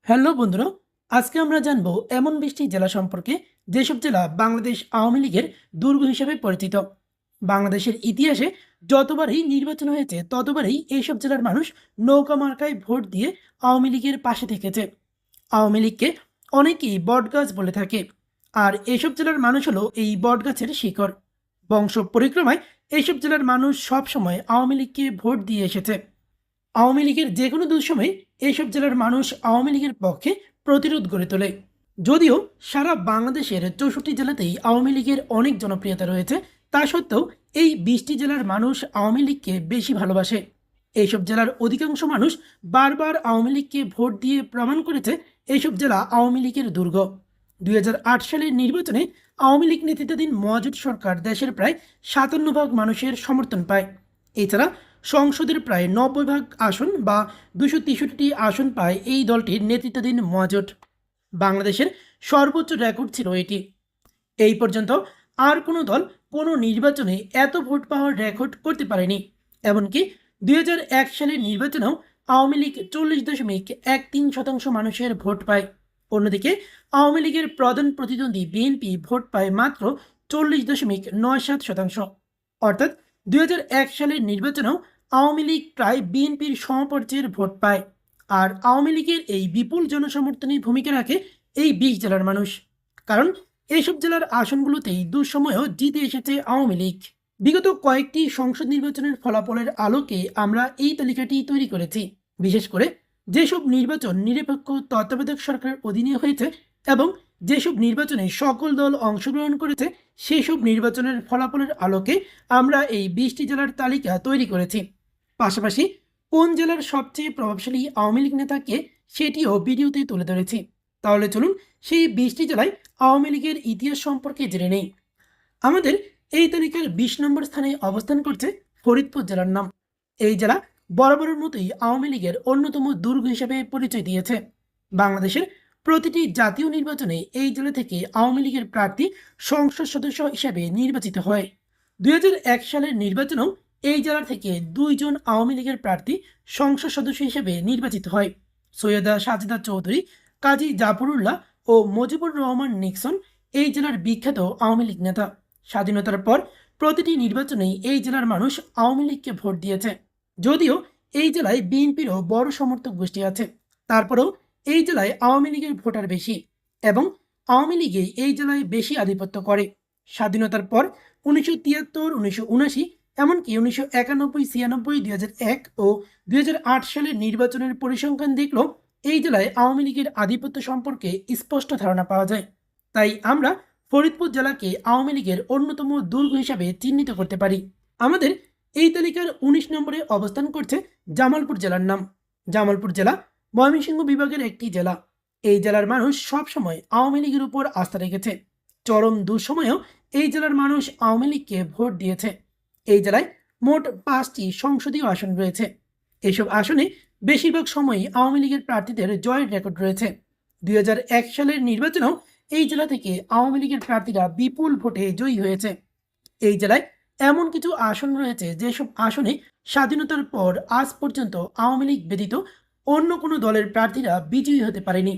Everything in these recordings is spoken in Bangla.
হ্যালো বন্ধুরা, আজকে আমরা জানবো এমন 20টি জেলা সম্পর্কে যেসব জেলা বাংলাদেশ আওয়ামী লীগের দুর্গ হিসেবে পরিচিত। বাংলাদেশের ইতিহাসে যতবারই নির্বাচন হয়েছে ততবারই এইসব জেলার মানুষ নৌকা মার্কায় ভোট দিয়ে আওয়ামী লীগের পাশে থেকেছে। আওয়ামী লীগকে অনেকেই বটগাছ বলে থাকে, আর এইসব জেলার মানুষ হলো এই বটগাছের শিকড়। বংশ পরিক্রমায় এইসব জেলার মানুষ সবসময় আওয়ামী লীগকে ভোট দিয়ে এসেছে। আওয়ামী লীগের যে কোনো দুঃসময়ে এইসব জেলার মানুষ আওয়ামী লীগের পক্ষে প্রতিরোধ গড়ে তোলে। যদিও সারা বাংলাদেশের 64 জেলাতেই আওয়ামী লীগের অনেক জনপ্রিয়তা রয়েছে, তা সত্ত্বেও এই 20টি জেলার মানুষ আওয়ামী লীগকে বেশি ভালোবাসে। এইসব জেলার অধিকাংশ মানুষ বারবার আওয়ামী লীগকে ভোট দিয়ে প্রমাণ করেছে এইসব জেলা আওয়ামী লীগের দুর্গ। 2008 সালের নির্বাচনে আওয়ামী লীগ নেতৃত্বাধীন মহাজোট সরকার দেশের প্রায় 57% মানুষের সমর্থন পায়। এছাড়া সংসদের প্রায় 90% আসন বা 263টি আসন পায় এই দলটির নেতৃত্বাধীন মহাজোট। বাংলাদেশের সর্বোচ্চ রেকর্ড ছিল এটি। এই পর্যন্ত আর কোনো দল কোনো নির্বাচনে এত ভোট পাওয়ার রেকর্ড করতে পারেনি। এমনকি 2001 সালের নির্বাচনেও আওয়ামী লীগ 40.13% মানুষের ভোট পায়। অন্যদিকে আওয়ামী লীগের প্রধান প্রতিদ্বন্দ্বী বিএনপি ভোট পায় মাত্র 40.97%। অর্থাৎ 2001 সালের নির্বাচনেও আওয়ামী লীগ প্রায় বিএনপির সমপর্যায়ের ভোট পায়। আর আওয়ামী লীগের এই বিপুল জনসমর্থনে ভূমিকা রাখে এই 20 জেলার মানুষ, কারণ এইসব জেলার আসনগুলোতেই দুঃসময়েও জিতে এসেছে আওয়ামী লীগ। বিগত কয়েকটি সংসদ নির্বাচনের ফলাফলের আলোকে আমরা এই তালিকাটি তৈরি করেছি। বিশেষ করে যেসব নির্বাচন নিরপেক্ষ তত্ত্বাবধায়ক সরকারের অধীনে হয়েছে এবং যেসব নির্বাচনে সকল দল অংশগ্রহণ করেছে সেসব নির্বাচনের ফলাফলের আলোকে আমরা এই 20টি জেলার তালিকা তৈরি করেছি। পাশাপাশি কোন জেলার সবচেয়ে প্রভাবশালী আওয়ামী লীগ নেতাকে সেটিও ভিডিওতে তুলে ধরেছি। তাহলে চলুন সেই 20টি জেলায় আওয়ামী লীগের ইতিহাস সম্পর্কে জেনে নেই। আমাদের এই তালিকার 20 নম্বর স্থানে অবস্থান করছে ফরিদপুর জেলার নাম। এই জেলা বরাবরের মতোই আওয়ামী লীগের অন্যতম দুর্গ হিসেবে পরিচয় দিয়েছে। বাংলাদেশের প্রতিটি জাতীয় নির্বাচনে এই জেলা থেকে আওয়ামী লীগের প্রার্থী সংসদ সদস্য হিসেবে নির্বাচিত হয়। 2001 সালের নির্বাচনেও এই জেলা থেকে 2 জন আওয়ামী লীগের প্রার্থী সংসদ সদস্য হিসেবে নির্বাচিত হয়। সৈয়দা সাজেদা চৌধুরী, কাজী জাফরুল্লাহ ও মুজিবুর রহমান নিক্সন এই জেলার বিখ্যাত আওয়ামী লীগ নেতা। স্বাধীনতার পর প্রতিটি নির্বাচনেই এই জেলার মানুষ আওয়ামী লীগকে ভোট দিয়েছে। যদিও এই জেলায় বিএনপিরও বড় সমর্থক গোষ্ঠী আছে, তারপরেও এই জেলায় আওয়ামী লীগের ভোটার বেশি এবং আওয়ামী লীগই এই জেলায় বেশি আধিপত্য করে। স্বাধীনতার পর 1973, 1979, এমনকি 1991, 96, 2001 ও 2008 সালের নির্বাচনের পরিসংখ্যান দেখলেও এই জেলায় আওয়ামী লীগের আধিপত্য সম্পর্কে স্পষ্ট ধারণা পাওয়া যায়। তাই আমরা ফরিদপুর জেলাকে আওয়ামী লীগের অন্যতম দুর্গ হিসাবে চিহ্নিত করতে পারি। আমাদের এই তালিকার 19 নম্বরে অবস্থান করছে জামালপুর জেলার নাম। জামালপুর জেলা ময়মনসিংহ বিভাগের একটি জেলা। এই জেলার মানুষ সবসময় আওয়ামী লীগের উপর আস্থা রেখেছে। চরম দুঃসময়েও এই জেলার মানুষ আওয়ামী লীগকে ভোট দিয়েছে। এই জেলায় মোট 5টি সংসদীয় আসন রয়েছে। এইসব আসনে বেশিরভাগ সময়ই আওয়ামী লীগের প্রার্থীদের জয়ের রেকর্ড রয়েছে। 2001 সালের নির্বাচনেও এই জেলা থেকে আওয়ামী লীগের প্রার্থীরা বিপুল ভোটে জয়ী হয়েছে। এই জেলায় এমন কিছু আসন রয়েছে যেসব আসনে স্বাধীনতার পর আজ পর্যন্ত আওয়ামী লীগ ব্যতীত অন্য কোনো দলের প্রার্থীরা বিজয়ী হতে পারেনি।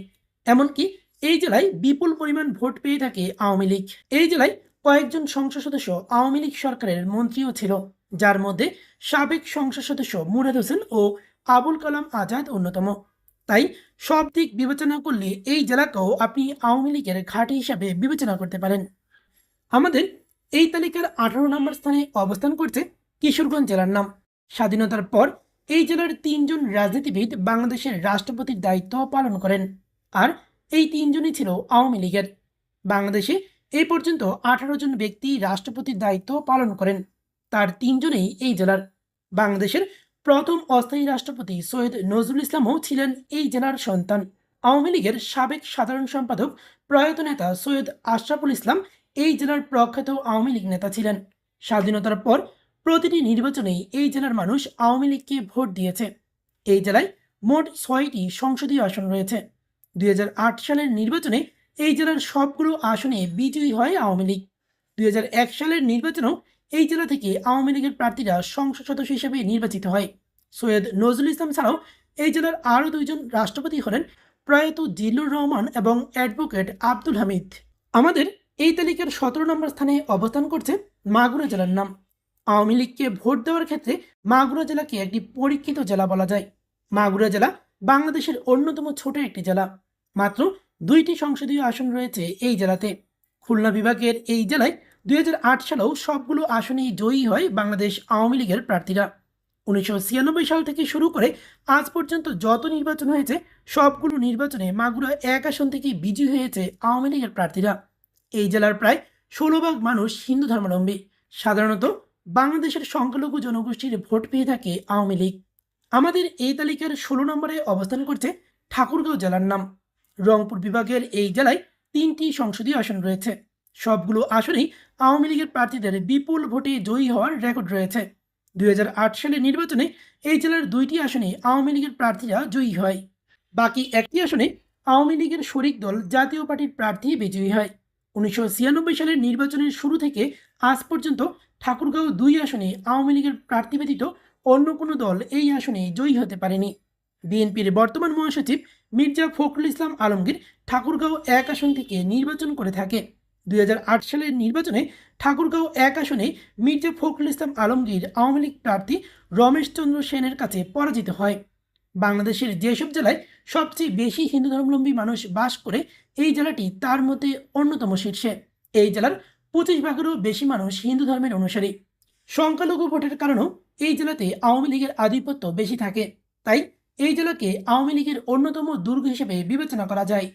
এমনকি এই জেলায় বিপুল পরিমাণ ভোট পেয়ে থাকে আওয়ামী লীগ। এই জেলায় কয়েকজন সংসদ সদস্য আওয়ামী লীগ সরকারের মন্ত্রীও ছিল, যার মধ্যে সাবেক সংসদ সদস্য মুরাদ হোসেন ও আবুল কালাম আজাদ অন্যতম। তাই সব দিক বিবেচনা করলে এই জেলাকেও আপনি আওয়ামী লীগের ঘাঁটি হিসাবে বিবেচনা করতে পারেন। আমাদের এই তালিকার 18 নম্বর স্থানে অবস্থান করছে কিশোরগঞ্জ জেলার নাম। স্বাধীনতার পর এই জেলার 3 জন রাজনীতিবিদ বাংলাদেশের রাষ্ট্রপতির দায়িত্ব পালন করেন, আর এই 3 জনই ছিল আওয়ামী লীগের। বাংলাদেশে এই পর্যন্ত 18 জন ব্যক্তি রাষ্ট্রপতির দায়িত্ব পালন করেন, তার 3 জনেই এই জেলার। বাংলাদেশের প্রথম অস্থায়ী রাষ্ট্রপতি সৈয়দ নজরুল ইসলামও ছিলেন এই জেলার সন্তান। আওয়ামী লীগের সাবেক সাধারণ সম্পাদক প্রয়াত নেতা সৈয়দ আশরাফুল ইসলাম এই জেলার প্রখ্যাত আওয়ামী লীগ নেতা ছিলেন। স্বাধীনতার পর প্রতিটি নির্বাচনেই এই জেলার মানুষ আওয়ামী লীগকে ভোট দিয়েছে। এই জেলায় মোট 6টি সংসদীয় আসন রয়েছে। 2008 সালের নির্বাচনে এই জেলার সবগুলো আসনে বিজয়ী হয় আওয়ামী লীগ। 2001 সালের নির্বাচনেও এই জেলা থেকে আওয়ামী লীগের প্রার্থীরা সংসদ সদস্য হিসেবে নির্বাচিত হয়। সৈয়দ নজরুল ইসলাম ছাড়াও এই জেলার আরও 2 জন রাষ্ট্রপতি হলেন প্রয়াত জিল্লুর রহমান এবং অ্যাডভোকেট আব্দুল হামিদ। আমাদের এই তালিকার 17 নম্বর স্থানে অবস্থান করছে মাগুরা জেলার নাম। আওয়ামী লীগকে ভোট দেওয়ার ক্ষেত্রে মাগুরা জেলাকে একটি পরীক্ষিত জেলা বলা যায়। মাগুরা জেলা বাংলাদেশের অন্যতম ছোট একটি জেলা। মাত্র 2টি সংসদীয় আসন রয়েছে এই জেলাতে। খুলনা বিভাগের এই জেলায় 2008 সালেও সবগুলো আসনেই জয়ী হয় বাংলাদেশ আওয়ামী লীগের প্রার্থীরা। 1996 সাল থেকে শুরু করে আজ পর্যন্ত যত নির্বাচন হয়েছে সবগুলো নির্বাচনে মাগুরা 1 আসন থেকেই বিজয়ী হয়েছে আওয়ামী লীগের প্রার্থীরা। এই জেলার প্রায় 16 ভাগ মানুষ হিন্দু ধর্মাবলম্বী। সাধারণত বাংলাদেশের সংখ্যালঘু জনগোষ্ঠীর ভোট পেয়ে থাকে আওয়ামী লীগ। আমাদের এই তালিকার 16 নম্বরে অবস্থান করছে ঠাকুরগাঁও জেলার নাম। রংপুর বিভাগের এই জেলায় 3টি সংসদীয় আসন রয়েছে। সবগুলো আসনেই আওয়ামী লীগের প্রার্থীদের বিপুল ভোটে জয়ী হওয়ার রেকর্ড রয়েছে। 2008 সালের নির্বাচনে এই জেলার 2টি আসনে আওয়ামী লীগের প্রার্থীরা জয়ী হয়। বাকি একটি আসনে আওয়ামী লীগের শরিক দল জাতীয় পার্টির প্রার্থী বিজয়ী হয়। 1996 সালের নির্বাচনের শুরু থেকে আজ পর্যন্ত ঠাকুরগাঁও 2 আসনে আওয়ামী লীগের প্রার্থী ব্যতীত অন্য কোনো দল এই আসনে জয়ী হতে পারেনি। বিএনপির বর্তমান মহাসচিব মির্জা ফখরুল ইসলাম আলমগীর ঠাকুরগাঁও 1 আসন থেকে নির্বাচন করে থাকে। 2008 সালের নির্বাচনে ঠাকুরগাঁও 1 আসনে মির্জা ফখরুল ইসলাম আলমগীর আওয়ামী লীগ প্রার্থী রমেশ চন্দ্র সেনের কাছে পরাজিত হয়। বাংলাদেশের যেসব জেলায় সবচেয়ে বেশি হিন্দু ধর্মাবলম্বী মানুষ বাস করে এই জেলাটি তার মধ্যে অন্যতম শীর্ষে। এই জেলার 25 ভাগেরও বেশি মানুষ হিন্দু ধর্মের অনুসারী। সংখ্যালঘু ভোটের কারণেও এই জেলাতে আওয়ামী লীগের আধিপত্য বেশি থাকে। তাই এই জেলাকে আওয়ামী লীগের অন্যতম দুর্গ হিসেবে বিবেচনা করা যায়।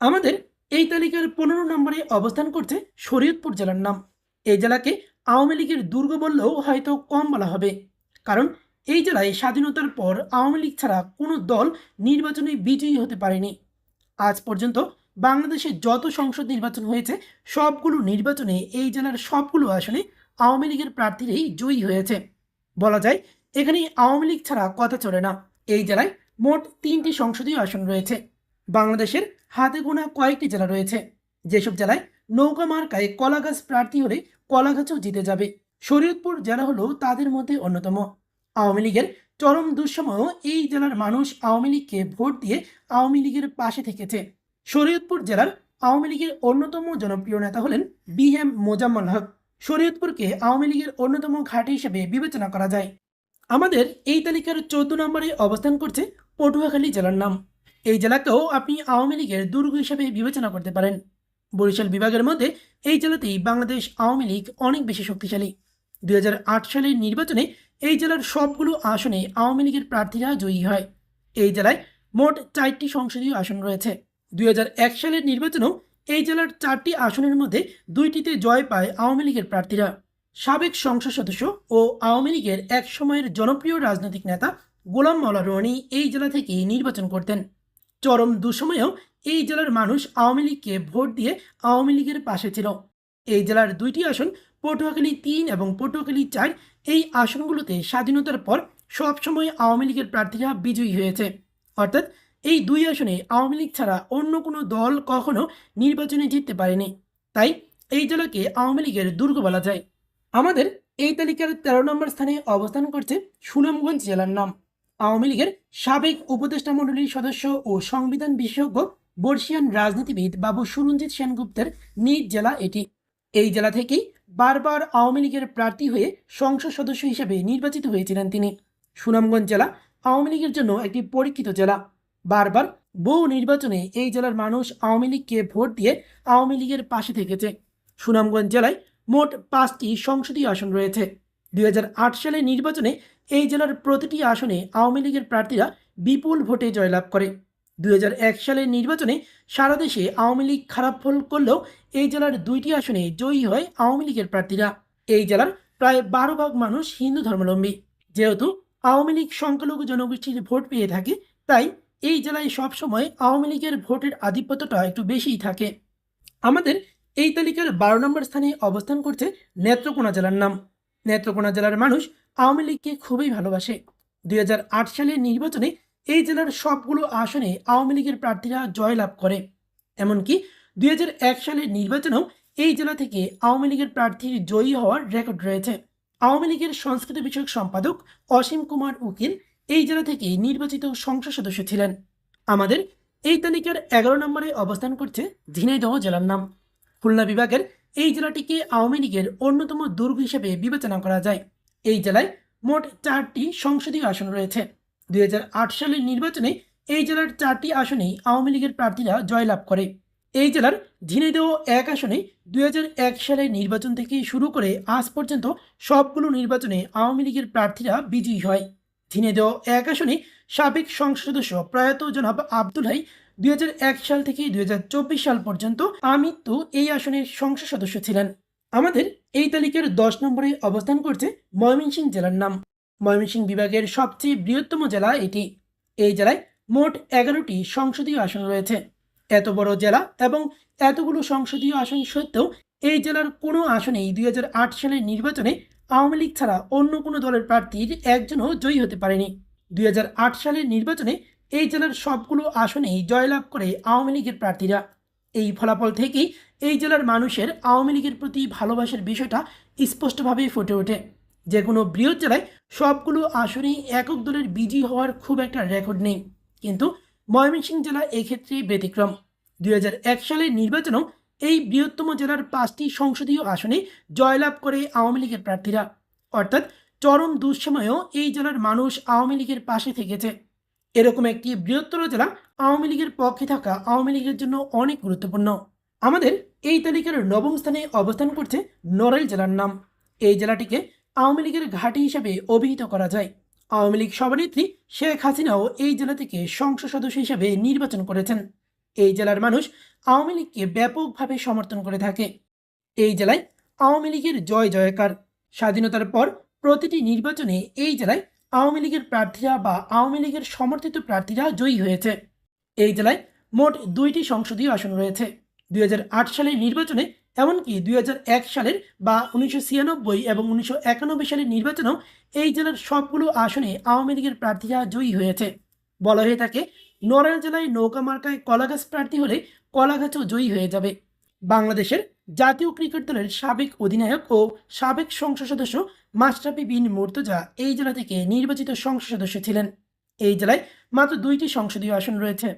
আমাদের এই তালিকার 15 নম্বরে অবস্থান করছে শরীয়তপুর জেলার নাম। এই জেলাকে আওয়ামী লীগের দুর্গ বললেও হয়তো কম বলা হবে, কারণ এই জেলায় স্বাধীনতার পর আওয়ামী লীগ ছাড়া কোনো দল নির্বাচনে বিজয়ী হতে পারেনি। আজ পর্যন্ত বাংলাদেশে যত সংসদ নির্বাচন হয়েছে সবগুলো নির্বাচনে এই জেলার সবগুলো আসনে আওয়ামী লীগের প্রার্থীরাই জয়ী হয়েছে। বলা যায় এখানে আওয়ামী লীগ ছাড়া কথা চলে না। এই জেলায় মোট 3টি সংসদীয় আসন রয়েছে। বাংলাদেশের হাতে গোনা কয়েকটি জেলা রয়েছে যেসব জেলায় নৌকা মার্কায় কলাগাছ প্রার্থী হলে কলাগাছও জিতে যাবে। শরীয়তপুর জেলা হলো তাদের মধ্যে অন্যতম। আওয়ামী লীগের চরম দুঃসময়েও এই জেলার মানুষ আওয়ামী লীগকে ভোট দিয়ে আওয়ামী লীগের পাশে থেকেছে। শরীয়তপুর জেলার আওয়ামী লীগের অন্যতম জনপ্রিয় নেতা হলেন BM মোজাম্মেল হক। শরীয়তপুরকে আওয়ামী লীগের অন্যতম ঘাঁটি হিসেবে বিবেচনা করা যায়। আমাদের এই তালিকার 14 নম্বরে অবস্থান করছে পটুয়াখালী জেলার নাম। এই জেলাকেও আপনি আওয়ামী লীগের দুর্গ হিসেবে বিবেচনা করতে পারেন। বরিশাল বিভাগের মধ্যে এই জেলাতেই বাংলাদেশ আওয়ামী লীগ অনেক বেশি শক্তিশালী। 2008 সালের নির্বাচনে এই জেলার সবগুলো আসনে আওয়ামী লীগের প্রার্থীরা জয়ী হয়। এই জেলায় মোট 4টি সংসদীয় আসন রয়েছে। 2001 সালের নির্বাচনেও এই জেলার 4টি আসনের মধ্যে 2টিতে জয় পায় আওয়ামী লীগের প্রার্থীরা। সাবেক সংসদ সদস্য ও আওয়ামী লীগের এক সময়ের জনপ্রিয় রাজনৈতিক নেতা গোলাম মাওলা রনি এই জেলা থেকে নির্বাচন করতেন। চরম দুঃসময়েও এই জেলার মানুষ আওয়ামী লীগকে ভোট দিয়ে আওয়ামী লীগের পাশে ছিল। এই জেলার 2টি আসন পটুয়াখালী 3 এবং পটুয়াখালী 4, এই আসনগুলোতে স্বাধীনতার পর সবসময় আওয়ামী লীগের প্রার্থীরা বিজয়ী হয়েছে। অর্থাৎ এই 2 আসনে আওয়ামী লীগ ছাড়া অন্য কোনো দল কখনো নির্বাচনে জিততে পারেনি। তাই এই জেলাকে আওয়ামী লীগের দুর্গ বলা যায়। আমাদের এই তালিকার 13 নম্বর স্থানে অবস্থান করছে সুনামগঞ্জ জেলার নাম। আওয়ামী লীগের সাবেক উপদেষ্টা মণ্ডলীর সদস্য ও সংবিধান বিশেষজ্ঞ বর্ষিয়ান রাজনীতিবিদ বাবু সুরঞ্জিত সেনগুপ্তের নিজ জেলা এটি। এই জেলা থেকেই বারবার আওয়ামী লীগের প্রার্থী হয়ে সংসদ সদস্য হিসেবে নির্বাচিত হয়েছিলেন তিনি। সুনামগঞ্জ জেলা আওয়ামী লীগের জন্য একটি পরীক্ষিত জেলা। বারবার বহু নির্বাচনে এই জেলার মানুষ আওয়ামী লীগকে ভোট দিয়ে আওয়ামী লীগের পাশে থেকেছে। সুনামগঞ্জ জেলায় মোট 5টি সংসদীয় আসন রয়েছে। 2008 সালের নির্বাচনে এই জেলার প্রতিটি আসনে আওয়ামী লীগের প্রার্থীরা বিপুল ভোটে জয়লাভ করে। 2001 সালের নির্বাচনে সারা দেশে আওয়ামী লীগ খারাপ ফল করলেও এই জেলার 2টি আসনে জয়ী হয় আওয়ামী লীগের প্রার্থীরা। এই জেলার প্রায় 12 ভাগ মানুষ হিন্দু ধর্মাবলম্বী। যেহেতু আওয়ামী লীগ সংখ্যালঘু জনগোষ্ঠীর ভোট পেয়ে থাকে, তাই এই জেলায় সবসময় আওয়ামী লীগের ভোটের আধিপত্যটা একটু বেশিই থাকে। আমাদের এই তালিকার 12 নম্বর স্থানে অবস্থান করছে নেত্রকোনা জেলার নাম। নেত্রকোনা জেলার মানুষ আওয়ামী লীগকে খুবই ভালোবাসে। 2008 সালের নির্বাচনে এই জেলার সবগুলো আসনে আওয়ামী লীগের প্রার্থীরা জয়লাভ করে। এমনকি 2001 সালের নির্বাচনেও এই জেলা থেকে আওয়ামী লীগের প্রার্থীর জয়ী হওয়ার রেকর্ড রয়েছে। আওয়ামী লীগের সংস্কৃতি বিষয়ক সম্পাদক অসীম কুমার উকিল এই জেলা থেকে নির্বাচিত সংসদ সদস্য ছিলেন। আমাদের এই তালিকার 11 নম্বরে অবস্থান করছে ঝিনাইদহ জেলার নাম। খুলনা বিভাগের এই জেলাটিকে আওয়ামী লীগের অন্যতম দুর্গ হিসেবে বিবেচনা করা যায়। এই জেলায় মোট 4টি সংসদীয় আসন রয়েছে। 2008 সালের নির্বাচনে এই জেলার 4টি আসনেই আওয়ামী লীগের প্রার্থীরা জয়লাভ করে। এই জেলার ঝিনাইদহ 1 আসনে 2001 সালের নির্বাচন থেকে শুরু করে আজ পর্যন্ত সবগুলো নির্বাচনে আওয়ামী লীগের প্রার্থীরা বিজয়ী হয়। ঝিনাইদহ 1 আসনে সাবেক সংসদ সদস্য প্রয়াত জনাব আব্দুল হাই 2001 সাল থেকে 2024 সাল পর্যন্ত আমৃত্যু এই আসনের সংসদ সদস্য ছিলেন। আমাদের এই তালিকার 10 নম্বরে অবস্থান করছে ময়মনসিংহ জেলার নাম। ময়মনসিংহ বিভাগের সবচেয়ে বৃহত্তম জেলা এটি। এই জেলায় মোট 11টি সংসদীয় আসন রয়েছে। এত বড় জেলা এবং এতগুলো সংসদীয় আসন সত্ত্বেও এই জেলার কোনো আসনেই 2008 সালের নির্বাচনে আওয়ামী লীগ ছাড়া অন্য কোনো দলের প্রার্থীর একজনও জয়ী হতে পারেনি। 2008 সালের নির্বাচনে এই জেলার সবগুলো আসনেই জয়লাভ করে আওয়ামী লীগের প্রার্থীরা। এই ফলাফল থেকেই এই জেলার মানুষের আওয়ামী লীগের প্রতি ভালোবাসার বিষয়টা স্পষ্টভাবে ফুটে ওঠে। যে কোনো বৃহৎ জেলায় সবগুলো আসনেই একক দলের বিজয়ী হওয়ার খুব একটা রেকর্ড নেই, কিন্তু ময়মনসিংহ জেলা এক্ষেত্রে ব্যতিক্রম। 2001 সালের নির্বাচনেও এই বৃহত্তম জেলার 5টি সংসদীয় আসনে জয়লাভ করে আওয়ামী লীগের প্রার্থীরা। অর্থাৎ চরম দুঃসময়েও এই জেলার মানুষ আওয়ামী লীগের পাশে থেকেছে। এরকম একটি বৃহত্তর জেলা আওয়ামী লীগের পক্ষে থাকা আওয়ামী লীগের জন্য অনেক গুরুত্বপূর্ণ। আমাদের এই তালিকার 9ম স্থানে অবস্থান করছে নড়াইল জেলার নাম। এই জেলাটিকে আওয়ামী লীগের ঘাঁটি হিসেবে অভিহিত করা যায়। আওয়ামী লীগ সভানেত্রী শেখ হাসিনাও এই জেলা থেকে সংসদ সদস্য হিসেবে নির্বাচন করেছেন। এই জেলার মানুষ আওয়ামী লীগকে ব্যাপকভাবে সমর্থন করে থাকে। এই জেলায় আওয়ামী লীগের জয় জয়কার। স্বাধীনতার পর প্রতিটি নির্বাচনে এই জেলায় আওয়ামী লীগের প্রার্থীরা বা আওয়ামী লীগের সমর্থিত প্রার্থীরা জয়ী হয়েছে। এই জেলায় মোট 2টি সংসদীয় আসন রয়েছে। 2008 সালের নির্বাচনে এমনকি 2001 সালের বা 1996 এবং 1991 সালের নির্বাচনেও এই জেলার সবগুলো আসনে আওয়ামী লীগের প্রার্থীরা জয়ী হয়েছে। বলা হয়ে থাকে, নড়াইল জেলায় নৌকা মার্কায় কলাগাছ প্রার্থী হলে কলাগাছও জয়ী হয়ে যাবে। বাংলাদেশের জাতীয় ক্রিকেট দলের সাবেক অধিনায়ক ও সাবেক সংসদ সদস্য মাশরাফি বিন মুর্তজা এই জেলা থেকে নির্বাচিত সংসদ সদস্য ছিলেন। এই জেলায় মাত্র 2টি সংসদীয় আসন রয়েছে।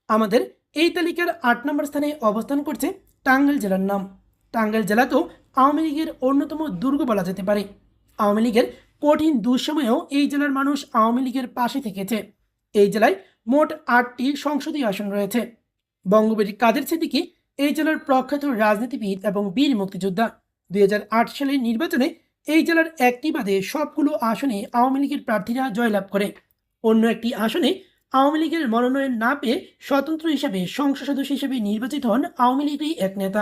আমাদের এই তালিকার 8 নম্বর স্থানে অবস্থান করছে টাঙ্গাইল জেলার নাম। টাঙ্গাইল জেলাকেও আওয়ামী লীগের অন্যতম দুর্গ বলা যেতে পারে। আওয়ামী লীগের কঠিন দুঃসময়েও এই জেলার মানুষ আওয়ামী লীগের পাশে থেকেছে। এই জেলায় মোট 8টি সংসদীয় আসন রয়েছে। বঙ্গবীর কাদের সিদ্দিকী এই জেলার প্রখ্যাত রাজনীতিবিদ এবং বীর মুক্তিযোদ্ধা। 2008 সালের নির্বাচনে এই জেলার একটি বাদে সবগুলো আসনে আওয়ামী লীগের প্রার্থীরা জয়লাভ করে। অন্য একটি আসনে আওয়ামী লীগের মনোনয়ন না পেয়ে স্বতন্ত্র হিসাবে সংসদ সদস্য হিসেবে নির্বাচিত হন আওয়ামী লীগেরই এক নেতা।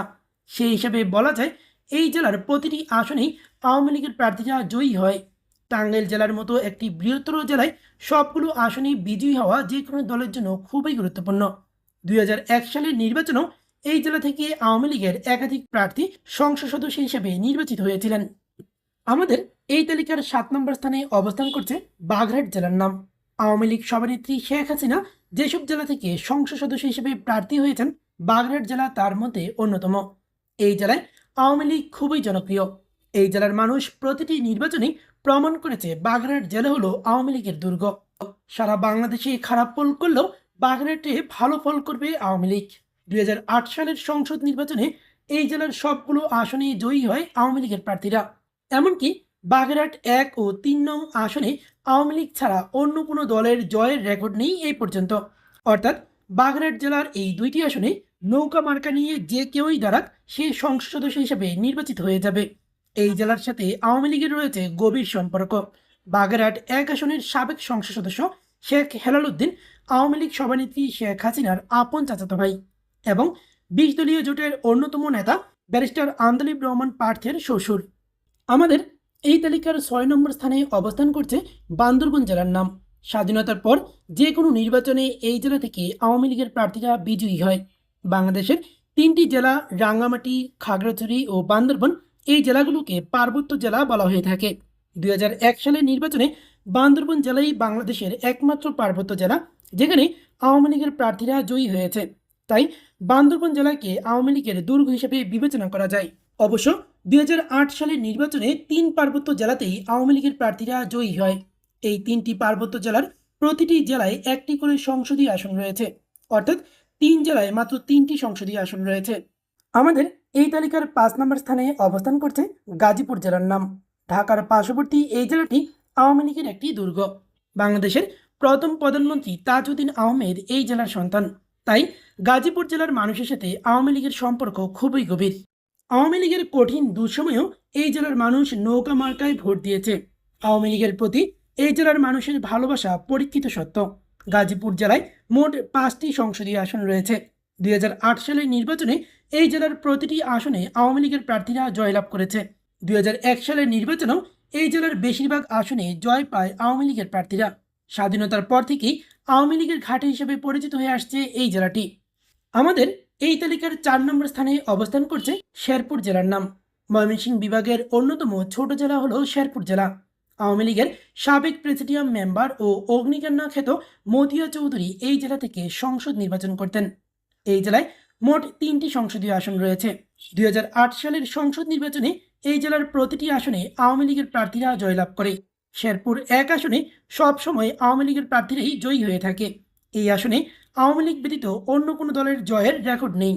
সেই হিসাবে বলা যায় এই জেলার প্রতিটি আসনেই আওয়ামী লীগের প্রার্থীরা জয়ী হয়। টাঙ্গাইল জেলার মতো একটি বৃহত্তর জেলায় সবগুলো আসনেই বিজয়ী হওয়া যে কোনো দলের জন্য খুবই গুরুত্বপূর্ণ। 2001 সালের নির্বাচনেও এই জেলা থেকে আওয়ামী লীগের একাধিক প্রার্থী সংসদ সদস্য হিসেবে নির্বাচিত হয়েছিলেন। আমাদের এই তালিকার 7 নম্বর স্থানে অবস্থান করছে বাগেরহাট জেলার নাম। আওয়ামী লীগ সভানেত্রী শেখ হাসিনা যেসব জেলা থেকে সংসদ সদস্য হিসেবে প্রার্থী হয়েছেন, বাগেরহাট জেলা তার মধ্যে অন্যতম। এই জেলায় আওয়ামী লীগ খুবই জনপ্রিয়। এই জেলার মানুষ প্রতিটি নির্বাচনেই প্রমাণ করেছে বাগেরহাট জেলা হলো আওয়ামী লীগের দুর্গ। সারা বাংলাদেশে খারাপ ফল করলেও বাগেরহাটে ভালো ফল করবে আওয়ামী লীগ। 2008 সালের সংসদ নির্বাচনে এই জেলার সবগুলো আসনে জয়ী হয় আওয়ামী লীগের প্রার্থীরা। এমনকি বাগেরহাট 1 ও 3 নং আসনে আওয়ামী লীগ ছাড়া অন্য কোনো দলের জয়ের রেকর্ড নেই এই পর্যন্ত। অর্থাৎ বাগেরহাট জেলার এই 2টি আসনে নৌকা মার্কা নিয়ে যে কেউই দাঁড়াক সে সংসদ সদস্য হিসেবে নির্বাচিত হয়ে যাবে। এই জেলার সাথে আওয়ামী লীগের রয়েছে গভীর সম্পর্ক। বাগেরহাট 1 আসনের সাবেক সংসদ সদস্য শেখ হেলাল উদ্দিন আওয়ামী লীগ সভানেত্রী শেখ হাসিনার আপন চাচাতো ভাই এবং 20 দলীয় জোটের অন্যতম নেতা ব্যারিস্টার আন্দোলিব রহমান পার্থের শ্বশুর। আমাদের এই তালিকার 6 নম্বর স্থানে অবস্থান করছে বান্দরবান জেলার নাম। স্বাধীনতার পর যে কোনো নির্বাচনে এই জেলা থেকে আওয়ামী লীগের প্রার্থীরা বিজয়ী হয়। বাংলাদেশের 3টি জেলা রাঙ্গামাটি, খাগড়াছড়ি ও বান্দরবান এই জেলাগুলোকে পার্বত্য জেলা বলা হয়ে থাকে। 2001 সালের নির্বাচনে বান্দরবান জেলাই বাংলাদেশের একমাত্র পার্বত্য জেলা যেখানে আওয়ামী লীগের প্রার্থীরা জয়ী হয়েছে। তাই বান্দরবান জেলাকে আওয়ামী লীগের দুর্গ হিসেবে বিবেচনা করা যায়। অবশ্য 2008 সালের নির্বাচনে 3 পার্বত্য জেলাতেই আওয়ামী লীগের প্রার্থীরা জয়ী হয়। এই 3টি পার্বত্য জেলার প্রতিটি জেলায় একটি করে সংসদীয় আসন রয়েছে। অর্থাৎ 3 জেলায় মাত্র 3টি সংসদীয় আসন রয়েছে। আমাদের এই তালিকার 5 নম্বর স্থানে অবস্থান করছে গাজীপুর জেলার নাম। ঢাকার পার্শ্ববর্তী এই জেলাটি আওয়ামী লীগের একটি দুর্গ। বাংলাদেশের প্রথম প্রধানমন্ত্রী তাজউদ্দিন আহমেদ এই জেলার সন্তান। তাই গাজীপুর জেলার মানুষের সাথে আওয়ামী লীগের সম্পর্ক খুবই গভীর। আওয়ামী লীগের কঠিন দুঃসময়েও এই জেলার মানুষ নৌকা মার্কায় ভোট দিয়েছে। আওয়ামী লীগের প্রতি এই জেলার মানুষের ভালোবাসা পরীক্ষিত সত্য। গাজীপুর জেলায় মোট 5টি সংসদীয় আসন রয়েছে। 2008 সালের নির্বাচনে এই জেলার প্রতিটি আসনে আওয়ামী লীগের প্রার্থীরা জয়লাভ করেছে। 2001 সালের নির্বাচনেও এই জেলার বেশিরভাগ আসনে জয় পায় আওয়ামী লীগের প্রার্থীরা। স্বাধীনতার পর থেকেই আওয়ামী লীগের ঘাঁটি হিসেবে পরিচিত হয়ে আসছে এই জেলাটি। আমাদের এই তালিকার 4 নম্বর স্থানে অবস্থান করছে শেরপুর জেলার নাম। ময়মনসিংহ বিভাগের অন্যতম ছোট জেলা হলো শেরপুর জেলা। আওয়ামী লীগের সাবেক প্রেসিডিয়াম মেম্বার ও অগ্নিকন্যা খ্যাত মতিয়া চৌধুরী এই জেলা থেকে সংসদ নির্বাচন করতেন। এই জেলায় মোট 3টি সংসদীয় আসন রয়েছে। 2008 সালের সংসদ নির্বাচনে এই জেলার প্রতিটি আসনে আওয়ামী লীগের প্রার্থীরা জয়লাভ করে। শেরপুর 1 আসনে সবসময় আওয়ামী লীগের প্রার্থীরাই জয়ী হয়ে থাকে। এই আসনে আওয়ামী লীগ ব্যতীত অন্য কোনো দলের জয়ের রেকর্ড নেই।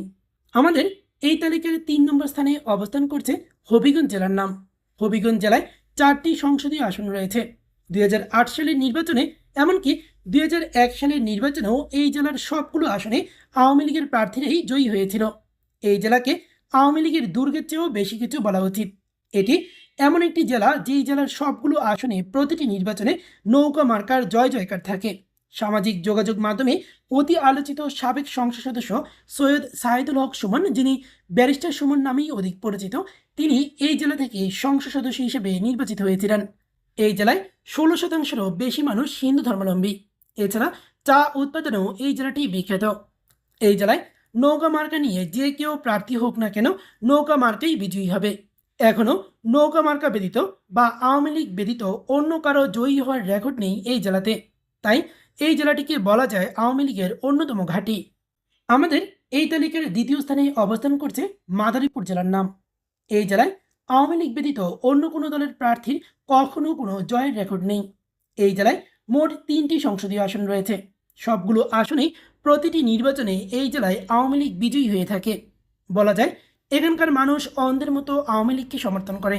আমাদের এই তালিকার 3 নম্বর স্থানে অবস্থান করছে হবিগঞ্জ জেলার নাম। হবিগঞ্জ জেলায় 4টি সংসদীয় আসন রয়েছে। 2008 সালের নির্বাচনে এমনকি 2001 সালের নির্বাচনেও এই জেলার সবগুলো আসনে আওয়ামী লীগের প্রার্থীরাই জয়ী হয়েছিল। এই জেলাকে আওয়ামী লীগের দুর্গের চেয়েও বেশি কিছু বলা উচিত। এটি এমন একটি জেলা যেই জেলার সবগুলো আসনে প্রতিটি নির্বাচনে নৌকা মার্কার জয় জয়কার থাকে। সামাজিক যোগাযোগ মাধ্যমে অতি আলোচিত সাবেক সংসদ সদস্য সৈয়দ সাইদুল হক সুমন, যিনি ব্যারিস্টার সুমন নামেই অধিক পরিচিত, তিনি এই জেলা থেকে সংসদ সদস্য হিসেবে নির্বাচিত হয়েছিলেন। এই জেলায় 16%-রও বেশি মানুষ হিন্দু ধর্মাবলম্বী। এছাড়া চা উৎপাদনেও এই জেলাটি বিখ্যাত। এই জেলায় নৌকা মার্কা নিয়ে যে কেউ প্রার্থী হোক না কেন, নৌকা মার্কাই বিজয়ী হবে। এখনও নৌকা মার্কা ব্যতীত বা আওয়ামী লীগ ব্যতীত অন্য কারো জয়ী হওয়ার রেকর্ড নেই এই জেলাতে। তাই এই জেলাটিকে বলা যায় আওয়ামী লীগের অন্যতম ঘাঁটি। আমাদের এই তালিকার 2য় স্থানে অবস্থান করছে মাদারীপুর জেলার নাম। এই জেলায় আওয়ামী লীগ ব্যতীত অন্য কোনো দলের প্রার্থীর কখনো কোনো জয়ের রেকর্ড নেই। এই জেলায় মোট 3টি সংসদীয় আসন রয়েছে। সবগুলো আসনেই প্রতিটি নির্বাচনে এই জেলায় আওয়ামী লীগ বিজয়ী হয়ে থাকে। বলা যায় এখানকার মানুষ অন্ধের মতো আওয়ামী লীগকে সমর্থন করে।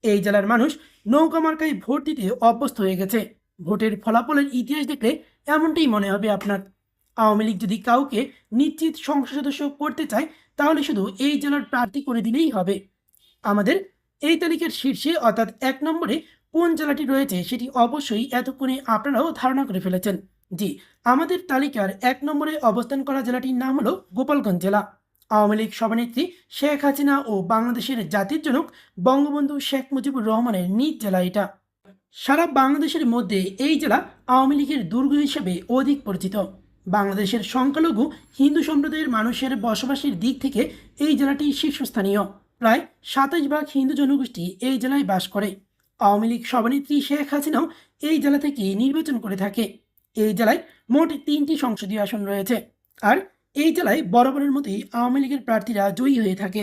এই জেলার মানুষ নৌকা মার্কায় ভোট দিতে অভ্যস্ত হয়ে গেছে। ভোটের ফলাফলের ইতিহাস দেখলে এমনটাই মনে হবে আপনার। আওয়ামী লীগ যদি কাউকে নিশ্চিত সংসদ সদস্য করতে চায় তাহলে শুধু এই জেলার প্রার্থী করে দিলেই হবে। আমাদের এই তালিকার শীর্ষে অর্থাৎ 1 নম্বরে কোন জেলাটি রয়েছে সেটি অবশ্যই এতক্ষণে আপনারাও ধারণা করে ফেলেছেন। জি, আমাদের তালিকার 1 নম্বরে অবস্থান করা জেলাটির নাম হলো গোপালগঞ্জ জেলা। আওয়ামী লীগ সভানেত্রী শেখ হাসিনা ও বাংলাদেশের জাতির জনক বঙ্গবন্ধু শেখ মুজিবুর রহমানের নিজ জেলা এটা। সারা বাংলাদেশের মধ্যে এই জেলা আওয়ামী লীগের দুর্গ হিসেবে অধিক পরিচিত। বাংলাদেশের সংখ্যালঘু হিন্দু সম্প্রদায়ের মানুষের বসবাসের দিক থেকে এই জেলাটি শীর্ষস্থানীয়। প্রায় 27% হিন্দু জনগোষ্ঠী এই জেলায় বাস করে। আওয়ামী লীগ সভানেত্রী শেখ হাসিনাও এই জেলা থেকে নির্বাচন করে থাকে। এই জেলায় মোট 3টি সংসদীয় আসন রয়েছে। আর এই জেলায় বরাবরের মতোই আওয়ামী লীগের প্রার্থীরা জয়ী হয়ে থাকে।